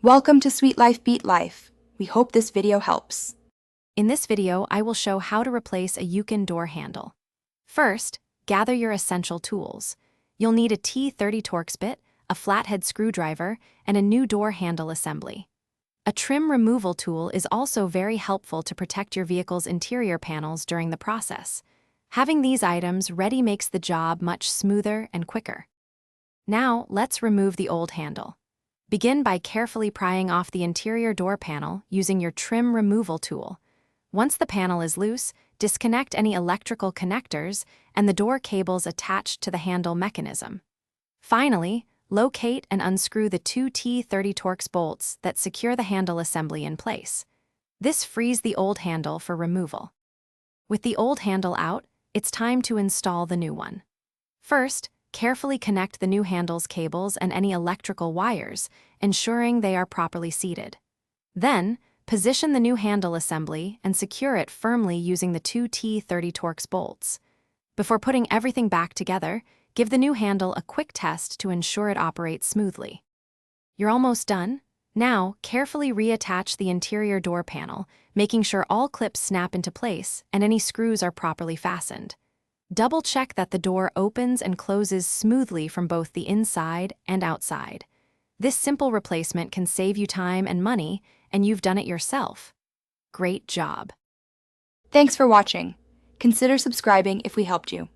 Welcome to Sweet Life Beat Life. We hope this video helps. In this video, I will show how to replace a Yukon door handle. First, gather your essential tools. You'll need a T30 Torx bit, a flathead screwdriver, and a new door handle assembly. A trim removal tool is also very helpful to protect your vehicle's interior panels during the process. Having these items ready makes the job much smoother and quicker. Now, let's remove the old handle. Begin by carefully prying off the interior door panel using your trim removal tool. Once the panel is loose, disconnect any electrical connectors and the door cables attached to the handle mechanism. Finally, locate and unscrew the two T30 Torx bolts that secure the handle assembly in place. This frees the old handle for removal. With the old handle out, it's time to install the new one. First, carefully connect the new handle's cables and any electrical wires, ensuring they are properly seated. Then, position the new handle assembly and secure it firmly using the two T30 Torx bolts. Before putting everything back together, give the new handle a quick test to ensure it operates smoothly. You're almost done. Now, carefully reattach the interior door panel, making sure all clips snap into place and any screws are properly fastened. Double-check that the door opens and closes smoothly from both the inside and outside. This simple replacement can save you time and money, and you've done it yourself. Great job! Thanks for watching. Consider subscribing if we helped you.